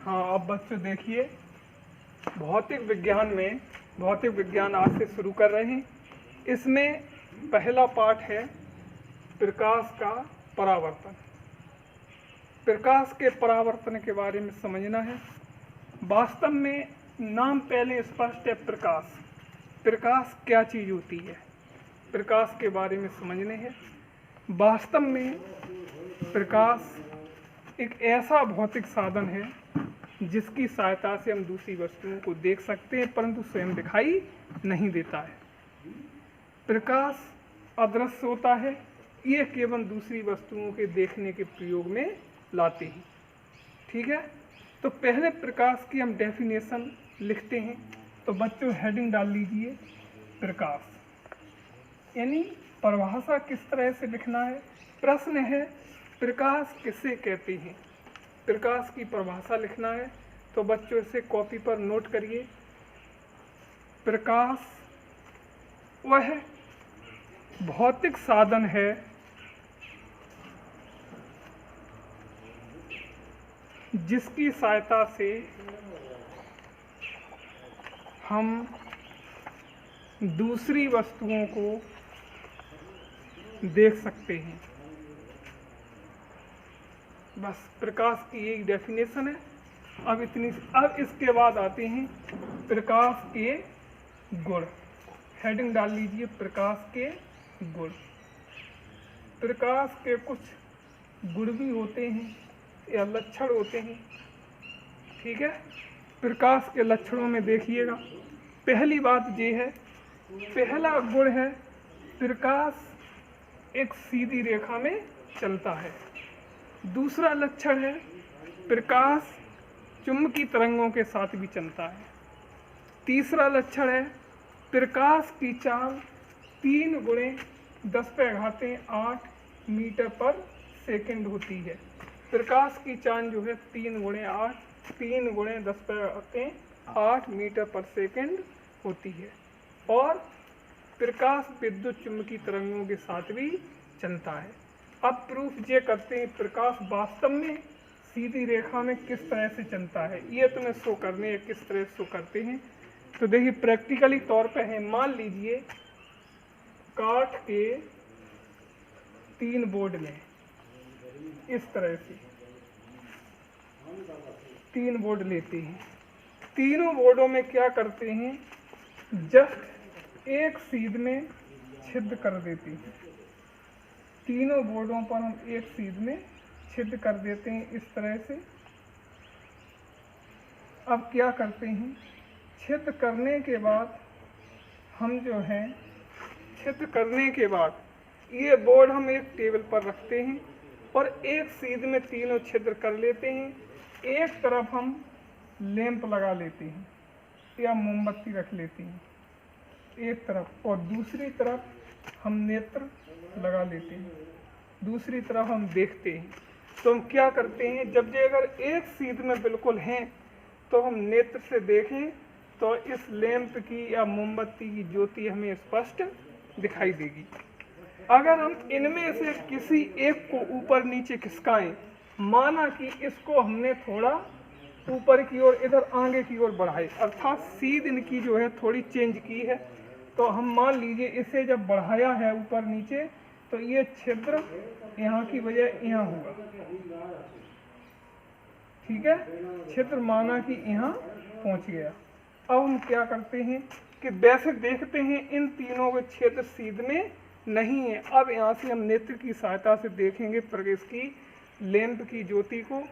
हाँ, अब बच्चों देखिए, भौतिक विज्ञान आज से शुरू कर रहे हैं। इसमें पहला पाठ है प्रकाश का परावर्तन। प्रकाश के परावर्तन के बारे में समझना है। वास्तव में नाम पहले स्पष्ट है, प्रकाश। प्रकाश क्या चीज़ होती है, प्रकाश के बारे में समझने हैं। वास्तव में प्रकाश एक ऐसा भौतिक साधन है जिसकी सहायता से हम दूसरी वस्तुओं को देख सकते हैं, परंतु स्वयं दिखाई नहीं देता है। प्रकाश अदृश्य होता है, ये केवल दूसरी वस्तुओं के देखने के प्रयोग में लाते हैं। ठीक है, तो पहले प्रकाश की हम डेफिनेशन लिखते हैं। तो बच्चों हेडिंग डाल लीजिए प्रकाश, यानी परिभाषा किस तरह से लिखना है। प्रश्न है प्रकाश किसे कहते हैं, प्रकाश की परिभाषा लिखना है। तो बच्चों इसे कॉपी पर नोट करिए। प्रकाश वह भौतिक साधन है जिसकी सहायता से हम दूसरी वस्तुओं को देख सकते हैं। बस प्रकाश की एक डेफिनेशन है। अब इसके बाद आते हैं प्रकाश के गुण। हेडिंग डाल लीजिए प्रकाश के गुण। प्रकाश के कुछ गुण भी होते हैं या लक्षण होते हैं। ठीक है, प्रकाश के लक्षणों में देखिएगा, पहली बात ये है, पहला गुण है प्रकाश एक सीधी रेखा में चलता है। दूसरा लक्षण है प्रकाश चुंबकीय तरंगों के साथ भी चलता है। तीसरा लक्षण है प्रकाश की चाल 3 गुणे 10⁸ मीटर पर सेकंड होती है। प्रकाश की चाल जो है 3 गुणे 10⁸ मीटर पर सेकंड होती है। और प्रकाश विद्युत चुंबकीय तरंगों के साथ भी चलता है। अब प्रूफ ये करते हैं प्रकाश वास्तव में सीधी रेखा में किस तरह से चलता है, ये तुम्हें शो करने हैं किस तरह शो करते हैं। तो देखिए प्रैक्टिकली तौर पे है, मान लीजिए काठ के 3 बोर्ड लें, इस तरह से 3 बोर्ड लेते हैं। तीनों बोर्डों में क्या करते हैं, जस्ट एक सीध में छिद्र कर देते हैं। तीनों बोर्डों पर हम एक सीध में छिद्र कर देते हैं इस तरह से। अब क्या करते हैं, छिद्र करने के बाद हम जो है छिद्र करने के बाद ये बोर्ड हम एक टेबल पर रखते हैं और एक सीध में तीनों छिद्र कर लेते हैं। एक तरफ हम लैंप लगा लेते हैं या मोमबत्ती रख लेते हैं एक तरफ, और दूसरी तरफ हम नेत्र लगा लेते हैं, दूसरी तरफ हम देखते हैं। तो हम क्या करते हैं, जब ये अगर एक सीध में बिल्कुल हैं तो हम नेत्र से देखें तो इस लैंप की या मोमबत्ती की ज्योति हमें स्पष्ट दिखाई देगी। अगर हम इनमें से किसी एक को ऊपर नीचे खिसकाएं, माना कि इसको हमने थोड़ा ऊपर की ओर इधर आगे की ओर बढ़ाई, अर्थात सीध इनकी जो है थोड़ी चेंज की है, तो हम मान लीजिए इसे जब बढ़ाया है ऊपर नीचे तो ये छिद्र यहाँ की बजाय यहाँ होगा। ठीक है, छिद्र माना कि यहाँ पहुँच गया। अब हम क्या करते हैं कि वैसे देखते हैं इन तीनों के छिद्र सीध में नहीं है। अब यहाँ से हम नेत्र की सहायता से देखेंगे प्रकाश की लैंप की ज्योति को,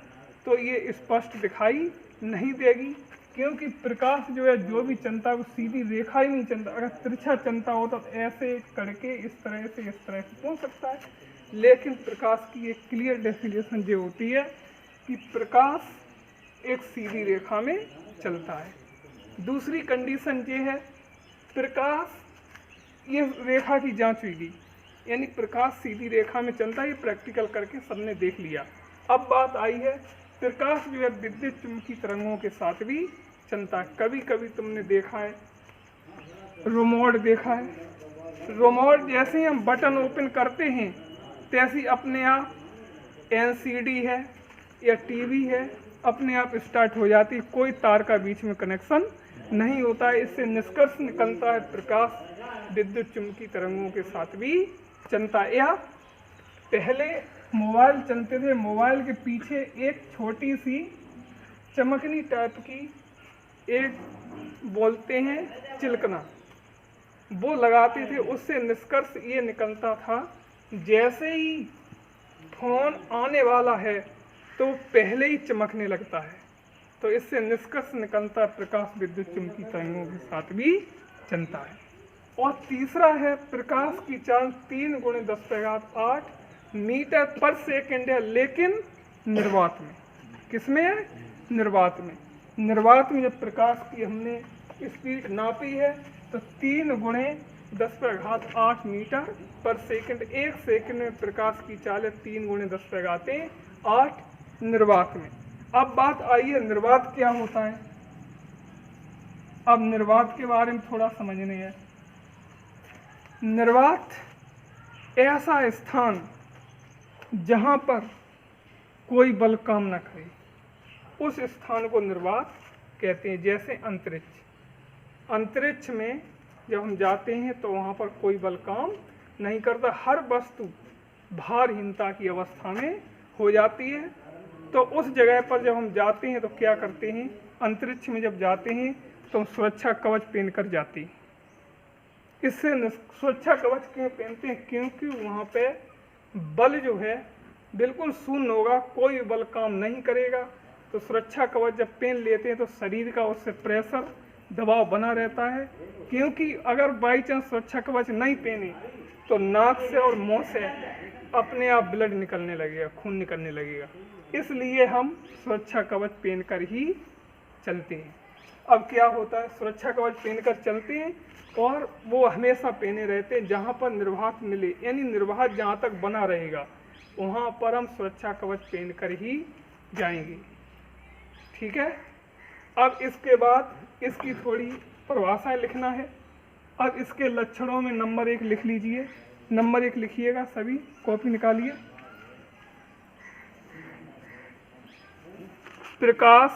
तो ये स्पष्ट दिखाई नहीं देगी, क्योंकि प्रकाश जो है जो भी चलता है वो सीधी रेखा ही नहीं चलता। अगर तिरछा चलता होता तो ऐसे करके इस तरह से पहुंच सकता है। लेकिन प्रकाश की एक क्लियर डेफिनेशन जो होती है कि प्रकाश एक सीधी रेखा में चलता है। दूसरी कंडीशन ये है, प्रकाश ये रेखा की जांच हुई, यानी प्रकाश सीधी रेखा में चलता है। ये प्रैक्टिकल करके सबने देख लिया। अब बात आई है प्रकाश जो है विद्युत चुंबकीय तरंगों के साथ भी चलता है। कभी कभी तुमने देखा है रिमोट देखा है, रिमोट जैसे ही हम बटन ओपन करते हैं तैसे अपने आप एलसीडी है या टीवी है अपने आप स्टार्ट हो जाती है, कोई तार का बीच में कनेक्शन नहीं होता है। इससे निष्कर्ष निकलता है प्रकाश विद्युत चुम्बकीय तरंगों के साथ भी चलता है। या पहले मोबाइल चलते थे, मोबाइल के पीछे एक छोटी सी चमकनी टाइप की एक बोलते हैं चिलकना, वो लगाते थे। उससे निष्कर्ष ये निकलता था जैसे ही फोन आने वाला है तो पहले ही चमकने लगता है। तो इससे निष्कर्ष निकलता प्रकाश विद्युत चुम्बकीय तरंगों के साथ भी चलता है। और तीसरा है प्रकाश की चाल 3 × 10⁸ मीटर पर सेकेंड है, लेकिन निर्वात में। किसमें है? निर्वात में। निर्वात में जब प्रकाश की हमने स्पीड नापी है तो 3 × 10⁸ मीटर पर सेकेंड। 1 सेकेंड में प्रकाश की चाल है 3 × 10⁸ निर्वात में। अब बात आई है निर्वात क्या होता है। अब निर्वात के बारे में थोड़ा समझने है। निर्वात ऐसा स्थान जहाँ पर कोई बल काम न करे, उस स्थान को निर्वात कहते हैं। जैसे अंतरिक्ष, अंतरिक्ष में जब हम जाते हैं तो वहाँ पर कोई बल काम नहीं करता, हर वस्तु भारहीनता की अवस्था में हो जाती है। तो उस जगह पर जब हम जाते हैं तो क्या करते हैं, अंतरिक्ष में जब जाते हैं तो हम सुरक्षा कवच पहन कर जाते हैं। इससे सुरक्षा कवच क्यों पहनते हैं? क्योंकि वहाँ पे बल जो है बिल्कुल शून्य होगा, कोई बल काम नहीं करेगा। तो सुरक्षा कवच जब पहन लेते हैं तो शरीर का उससे प्रेशर दबाव बना रहता है। क्योंकि अगर बाई चांस सुरक्षा कवच नहीं पहने तो नाक से और मुंह से अपने आप ब्लड निकलने लगेगा, खून निकलने लगेगा। इसलिए हम सुरक्षा कवच पहनकर ही चलते हैं। अब क्या होता है, सुरक्षा कवच पहनकर चलते हैं और वो हमेशा पहने रहते हैं। जहाँ पर निर्वात मिले, यानी निर्वात जहाँ तक बना रहेगा वहाँ पर हम सुरक्षा कवच पहनकर ही जाएंगे। ठीक है। अब इसके बाद इसकी थोड़ी परिभाषाएं लिखना है। अब इसके लक्षणों में नंबर 1 लिख लीजिए। नंबर 1 लिखिएगा, सभी कॉपी निकालिए। प्रकाश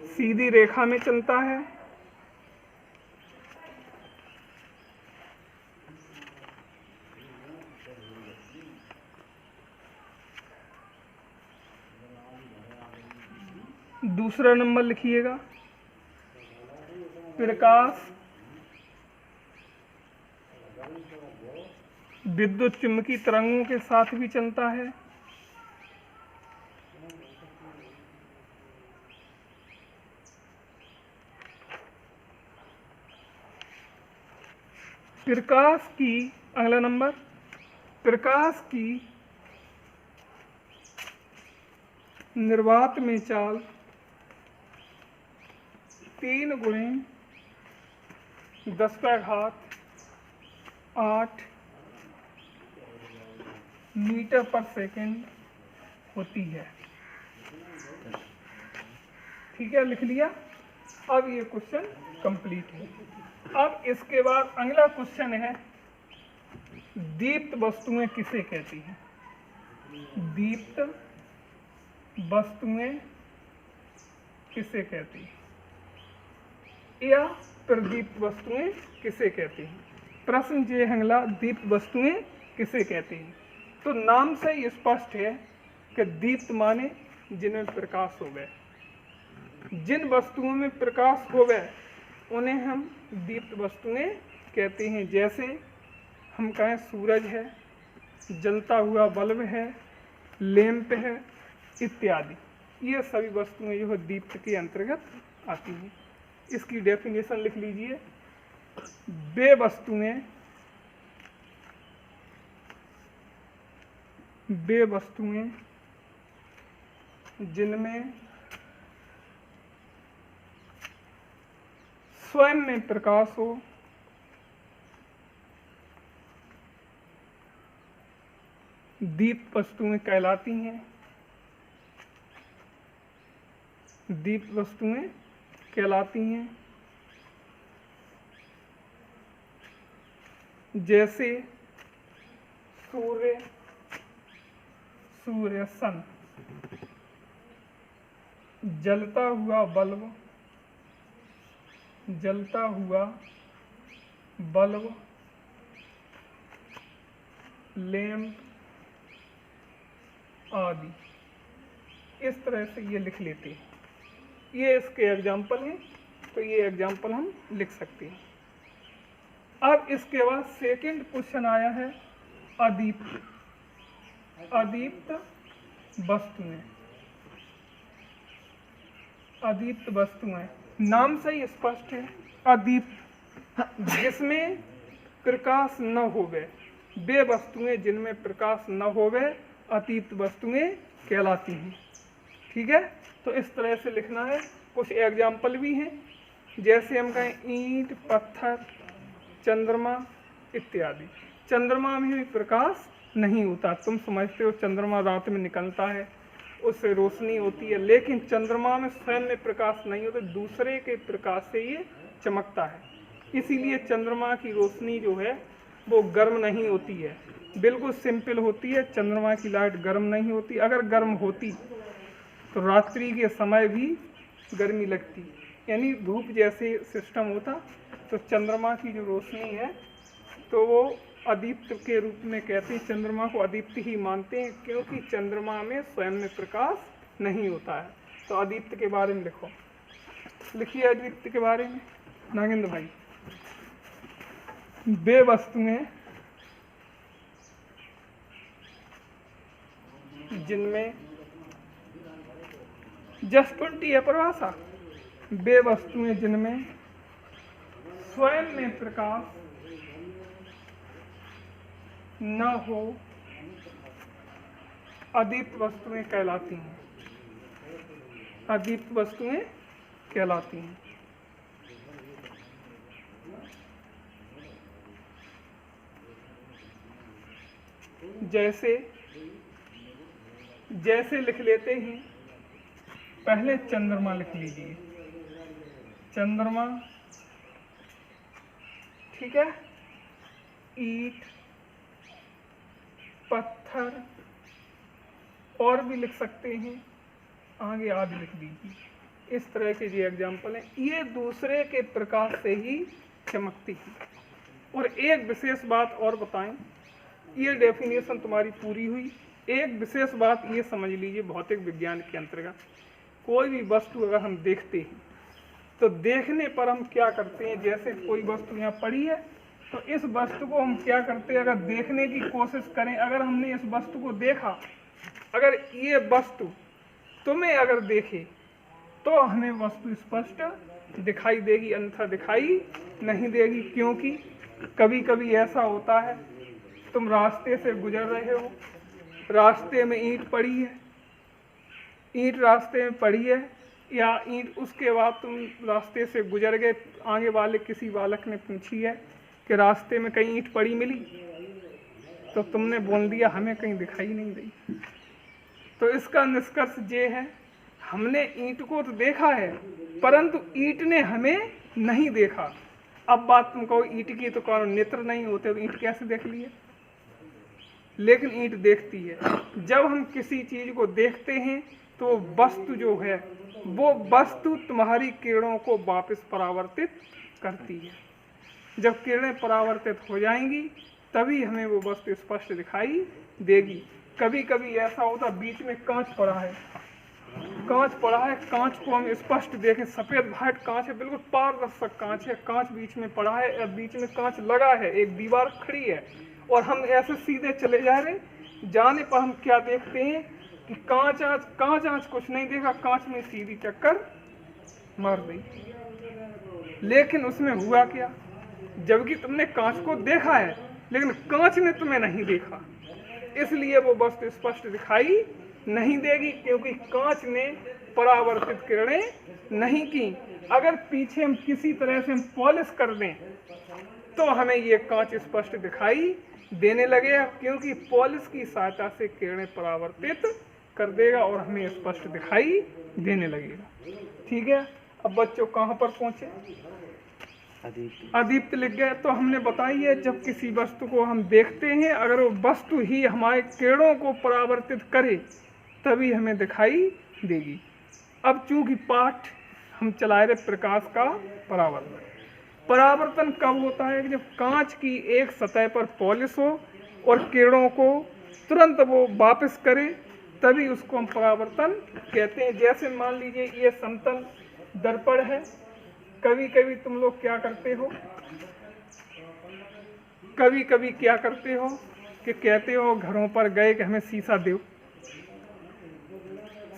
सीधी रेखा में चलता है। दूसरा नंबर लिखिएगा, प्रकाश विद्युत चुम्बकीय तरंगों के साथ भी चलता है। प्रकाश की, अगला नंबर, प्रकाश की निर्वात में चाल 3 × 10⁸ मीटर पर सेकेंड होती है। ठीक है, लिख लिया। अब ये क्वेश्चन कंप्लीट है। अब इसके बाद अगला क्वेश्चन है, दीप्त वस्तुएं किसे कहती हैं? दीप्त वस्तुएं किसे कहती हैं या प्रदीप्त वस्तुएं किसे कहती हैं? प्रश्न ये हंगला, दीप्त वस्तुएं किसे कहती हैं? तो नाम से ही स्पष्ट है कि दीप्त माने जिनमें प्रकाश हो गए। जिन वस्तुओं में प्रकाश हो गए उन्हें हम दीप्त वस्तुएं कहते हैं। जैसे हम कहें सूरज है, जलता हुआ बल्ब है, लैंप है इत्यादि। ये सभी वस्तुएं जो है दीप्त के अंतर्गत आती हैं। इसकी डेफिनेशन लिख लीजिए। वे वस्तुएं जिनमें स्वयं में प्रकाश हो, दीप्त वस्तुएं कहलाती हैं। दीप्त वस्तुएं कहलाती हैं। जैसे सूर्य, सूर्य सन, जलता हुआ बल्ब, जलता हुआ बल्ब, लैंप आदि। इस तरह से ये लिख लेते हैं। ये इसके एग्जाम्पल हैं, तो ये एग्जाम्पल हम लिख सकते हैं। अब इसके बाद सेकंड क्वेश्चन आया है अदीप्त, अदीप्त वस्तुएं, अदीप्त वस्तुएं। नाम से ही स्पष्ट है, अदीप्त जिसमें प्रकाश न होवे, वे वस्तुएं जिनमें प्रकाश न होवे अदीप्त वस्तुएं कहलाती हैं। ठीक है, तो इस तरह से लिखना है। कुछ एग्जाम्पल भी हैं, जैसे हम कहें ईंट, पत्थर, चंद्रमा इत्यादि। चंद्रमा में भी प्रकाश नहीं होता, तुम समझते हो चंद्रमा रात में निकलता है, उससे रोशनी होती है, लेकिन चंद्रमा में स्वयं में प्रकाश नहीं होता, दूसरे के प्रकाश से ये चमकता है। इसीलिए चंद्रमा की रोशनी जो है वो गर्म नहीं होती है, बिल्कुल सिंपल होती है। चंद्रमा की लाइट गर्म नहीं होती, अगर गर्म होती तो रात्रि के समय भी गर्मी लगती, यानी धूप जैसे सिस्टम होता। तो चंद्रमा की जो रोशनी है तो वो अदीप्त के रूप में कहते हैं, चंद्रमा को अदीप्त ही मानते हैं, क्योंकि चंद्रमा में स्वयं में प्रकाश नहीं होता है। तो अदीप्त के बारे में लिखो, लिखिए अदीप्त के बारे में नागेंद्र भाई। वे वस्तुएं जिनमें जस्ट 20 है परिभाषा, वे वस्तुएं जिनमें स्वयं में प्रकाश न हो अदीप्त वस्तुएं कहलाती हैं, अदीप्त वस्तुएं कहलाती हैं। जैसे जैसे लिख लेते हैं, पहले चंद्रमा लिख लीजिए, चंद्रमा, ठीक है, ईंट, पत्थर, और भी लिख सकते हैं, आगे आदि लिख दीजिए। इस तरह के जो एग्जाम्पल हैं, ये दूसरे के प्रकाश से ही चमकती है। और एक विशेष बात और बताएं, ये डेफिनेशन तुम्हारी पूरी हुई। एक विशेष बात ये समझ लीजिए, भौतिक विज्ञान के अंतर्गत कोई भी वस्तु अगर हम देखते हैं तो देखने पर हम क्या करते हैं, जैसे कोई वस्तु यहाँ पड़ी है तो इस वस्तु को हम क्या करते हैं, अगर देखने की कोशिश करें, अगर हमने इस वस्तु को देखा, अगर ये वस्तु तुम्हें अगर देखे तो हमें वस्तु स्पष्ट दिखाई देगी, अन्यथा दिखाई नहीं देगी। क्योंकि कभी कभी ऐसा होता है, तुम रास्ते से गुजर रहे हो, रास्ते में ईंट पड़ी है, ईंट रास्ते में पड़ी है, या ईंट उसके बाद तुम रास्ते से गुजर गए, आगे वाले किसी बालक ने पूछी है कि रास्ते में कहीं ईंट पड़ी मिली, तो तुमने बोल दिया हमें कहीं दिखाई नहीं दी। तो इसका निष्कर्ष ये है, हमने ईंट को तो देखा है परंतु ईंट ने हमें नहीं देखा। अब बात तुम कहो ईंट की तो कौन नेत्र नहीं होते, तो ईंट कैसे देख लिए, लेकिन ईंट देखती है। जब हम किसी चीज को देखते हैं तो वस्तु जो है वो वस्तु तुम्हारी किरणों को वापस परावर्तित करती है। जब किरणें परावर्तित हो जाएंगी तभी हमें वो वस्तु स्पष्ट दिखाई देगी। कभी कभी ऐसा होता, बीच में कांच पड़ा है, कांच पड़ा है, कांच को हम स्पष्ट देखें, सफेद व्हाइट कांच है, बिल्कुल पारदर्शक कांच है, कांच बीच में पड़ा है, या बीच में कांच लगा है, एक दीवार खड़ी है, और हम ऐसे सीधे चले जा रहे, जाने पर हम क्या देखते हैं कि कांच आज कुछ नहीं देखा, कांच में सीधी चक्कर मार दी। लेकिन उसमें हुआ क्या, जबकि तुमने कांच को देखा है लेकिन कांच ने तुम्हें नहीं देखा, इसलिए वो वस्तु स्पष्ट दिखाई नहीं देगी, क्योंकि कांच ने परावर्तित किरणें नहीं की। अगर पीछे हम किसी तरह से हम पॉलिश कर दें तो हमें ये कांच स्पष्ट दिखाई देने लगेगा, क्योंकि पॉलिश की सहायता से किरणें परावर्तित कर देगा और हमें स्पष्ट दिखाई देने लगेगा। ठीक है, अब बच्चों कहाँ पर पहुँचे, अदीप्त लिख गए। तो हमने बताई है जब किसी वस्तु को हम देखते हैं, अगर वो वस्तु ही हमारे किरणों को परावर्तित करे तभी हमें दिखाई देगी। अब चूंकि पाठ हम चला रहे प्रकाश का परावर्तन। परावर्तन कब होता है? जब कांच की एक सतह पर पॉलिश हो और किरणों को तुरंत वो वापस करे, तभी उसको हम परावर्तन कहते हैं। जैसे मान लीजिए ये समतल दर्पण है। कभी कभी तुम लोग क्या करते हो, कभी कभी क्या करते हो कि कहते हो घरों पर गए कि हमें शीशा दो।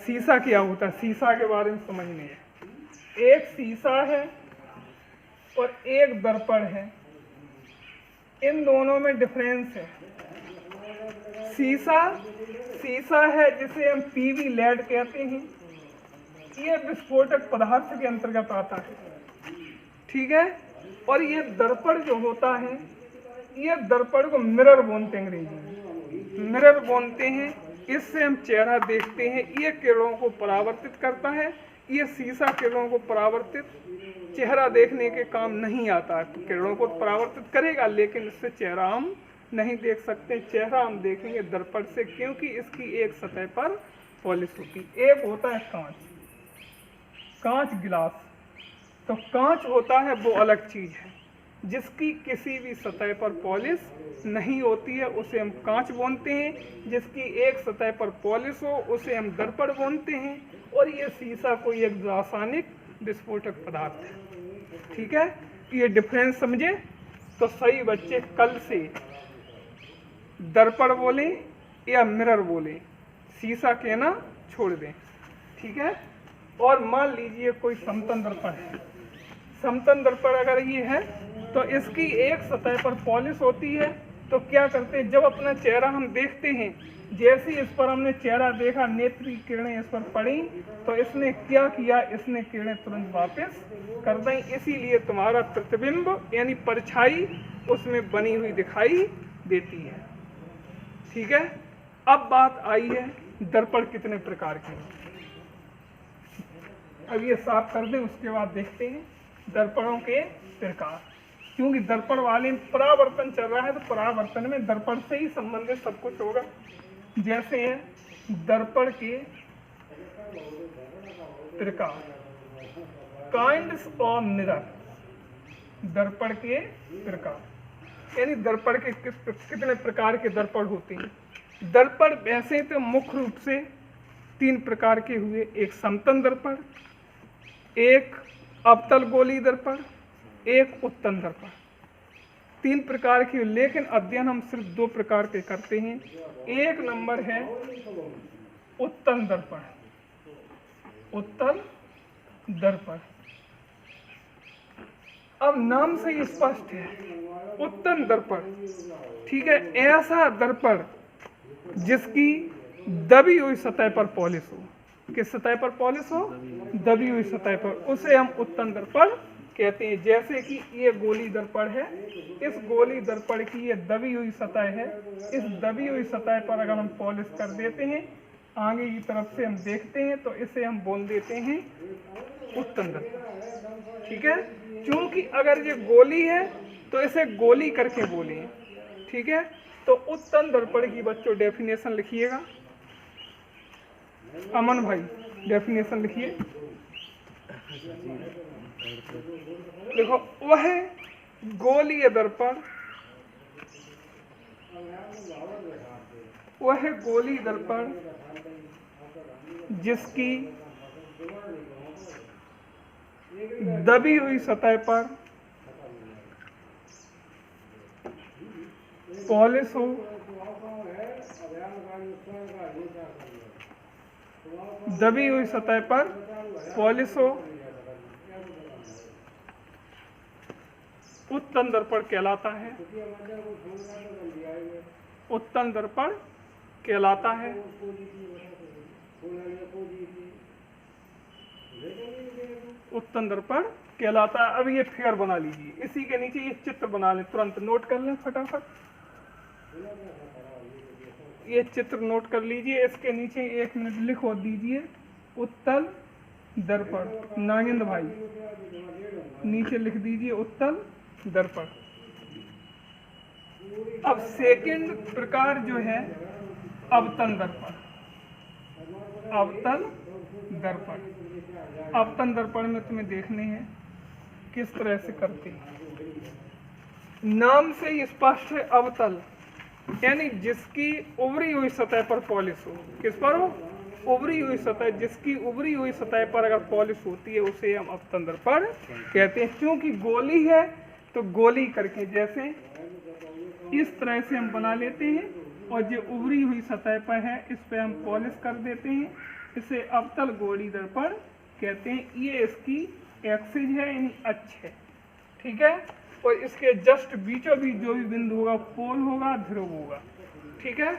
शीशा क्या होता है? शीशा के बारे में समझने है। एक शीशा है और एक दर्पण है, इन दोनों में डिफरेंस है। शीशा है जिसे हम पीवी लेड कहते हैं, ये विस्फोटक पदार्थ के अंतर्गत आता है, ठीक है। और ये दर्पण जो होता है, ये दर्पण को मिरर बोलते हैं, अंग्रेजी में मिरर बोलते हैं। इससे हम चेहरा देखते हैं, ये किरणों को परावर्तित करता है। ये शीशा किरणों को परावर्तित चेहरा देखने के काम नहीं आता है। तो किरणों को परावर्तित करेगा लेकिन इससे चेहरा हम नहीं देख सकते। चेहरा हम देखेंगे दर्पण से, क्योंकि इसकी एक सतह पर पॉलिश होती है। एक होता है कांच गिलास। तो कांच होता है वो अलग चीज है, जिसकी किसी भी सतह पर पॉलिश नहीं होती है उसे हम कांच बोलते हैं। जिसकी एक सतह पर पॉलिश हो उसे हम दर्पण बोलते हैं। और ये शीशा कोई एक रासायनिक विस्फोटक पदार्थ है, ठीक है। ये डिफरेंस समझे तो सही बच्चे कल से दर्पण बोले या मिरर बोले, शीशा कहना छोड़ दें, ठीक है। और मान लीजिए कोई समतल दर्पण है। समतल दर्पण अगर ये है तो इसकी एक सतह पर पॉलिश होती है। तो क्या करते हैं, जब अपना चेहरा हम देखते हैं, जैसे इस पर हमने चेहरा देखा, नेत्र की किरणें इस पर पड़ी, तो इसने क्या किया, इसने किरणें तुरंत वापस कर दें। इसीलिए तुम्हारा प्रतिबिंब यानी परछाई उसमें बनी हुई दिखाई देती है, ठीक है। अब बात आई है दर्पण कितने प्रकार के हैं। अब ये साफ कर दें, उसके बाद देखते हैं दर्पणों के प्रकार। क्योंकि दर्पण वाले में परावर्तन चल रहा है, तो परावर्तन में दर्पण से ही संबंधित सब कुछ होगा। जैसे दर्पण के प्रकार, काइंड्स ऑफ मिरर। दर्पण के प्रकार यानी दर्पण के कितने प्रकार के दर्पण होते हैं। दर्पण वैसे तो मुख्य रूप से 3 प्रकार के हुए। एक समतल दर्पण, एक अवतल गोली दर्पण, एक उत्तल दर्पण। 3 प्रकार की, लेकिन अध्ययन हम सिर्फ 2 प्रकार के करते हैं। एक नंबर है उत्तल दर्पण। उत्तल दर्पण अब नाम से ही स्पष्ट है, उत्तल दर्पण, ठीक है। ऐसा दर्पण जिसकी दबी हुई सतह पर पॉलिश हो। किस सतह पर पॉलिश हो? दबी हुई सतह पर, उसे हम उत्तल दर्पण कहते हैं। जैसे कि ये गोली दर्पण है, इस गोली दर्पण की ये दबी हुई सतह है। इस दबी हुई सतह पर अगर हम पॉलिश कर देते हैं, आगे की तरफ से हम देखते हैं, तो इसे हम बोल देते हैं उत्तल दर्पण, ठीक है। क्योंकि अगर ये गोली है तो इसे गोली करके बोले, ठीक है। तो उत्तल दर्पण की बच्चों डेफिनेशन लिखिएगा। अमन भाई डेफिनेशन लिखिए। देखो, वह गोलीय दर्पण, वह गोली दर्पण जिसकी दबी हुई सतह पर पॉलिश हो, दबी हुई सतह पर पॉलिश हो, उत्तल दर्पण कहलाता है। उत्तल दर्पण कहलाता है। उत्तल दर्पण कहलाता है। अब ये फिगर बना लीजिए, इसी के नीचे ये चित्र बना लें, तुरंत नोट कर लें फटाफट। ये चित्र नोट कर लीजिए, इसके नीचे 1 मिनट लिखो दीजिए उत्तल दर्पण। नागेंद्र भाई नीचे लिख दीजिए उत्तल दर्पण। अब सेकंड प्रकार जो है अवतल दर्पण। अवतल दर्पण, अवतल दर्पण में तुम्हें देखने हैं किस तरह से करते हैं। नाम से ही स्पष्ट है अवतल, यानी जिसकी उभरी हुई सतह पर पॉलिश हो। किस पर हो? उभरी हुई सतह। जिसकी उभरी हुई सतह पर अगर पॉलिश होती है उसे हम अवतल दर्पण कहते हैं। क्योंकि गोली है तो गोली करके जैसे इस तरह से हम बना लेते हैं, और जो उभरी हुई सतह पर है इस पे हम पॉलिश कर देते हैं, इसे अवतल गोली दर्पण कहते हैं। ये इसकी एक्सिस है, यानी अक्ष है, ठीक है। और इसके जस्ट बीचों बीच जो भी बिंदु होगा पोल होगा, ध्रुव होगा, ठीक है।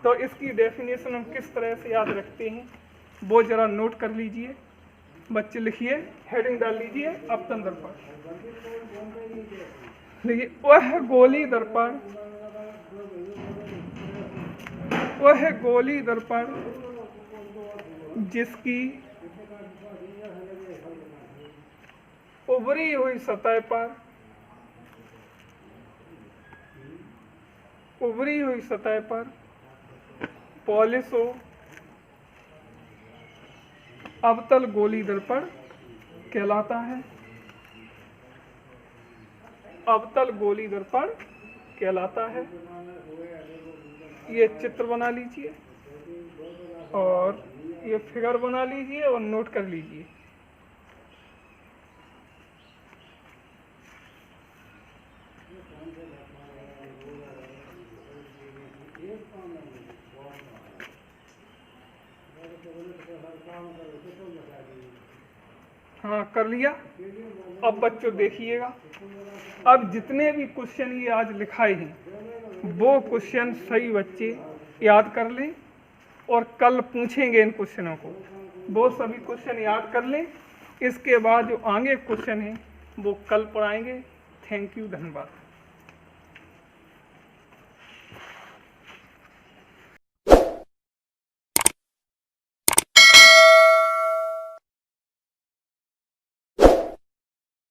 तो इसकी डेफिनेशन हम किस तरह से याद रखते हैं वो जरा नोट कर लीजिए। बच्चे लिखिए, हेडिंग डाल लीजिए अवतल दर्पण। देखिए, वह गोली दर्पण, वह गोली दर्पण जिसकी उभरी हुई सतह पर, उभरी हुई सतह पर पॉलिश हो, अवतल गोली दर्पण कहलाता है। अवतल गोली दर्पण कहलाता है। ये चित्र बना लीजिए और ये फिगर बना लीजिए और नोट कर लीजिए। हाँ, कर लिया। अब बच्चों देखिएगा, अब जितने भी क्वेश्चन ये आज लिखाए हैं वो क्वेश्चन सही बच्चे याद कर लें और कल पूछेंगे इन क्वेश्चनों को। वो सभी क्वेश्चन याद कर लें। इसके बाद जो आगे क्वेश्चन हैं वो कल पढ़ाएंगे। थैंक यू, धन्यवाद।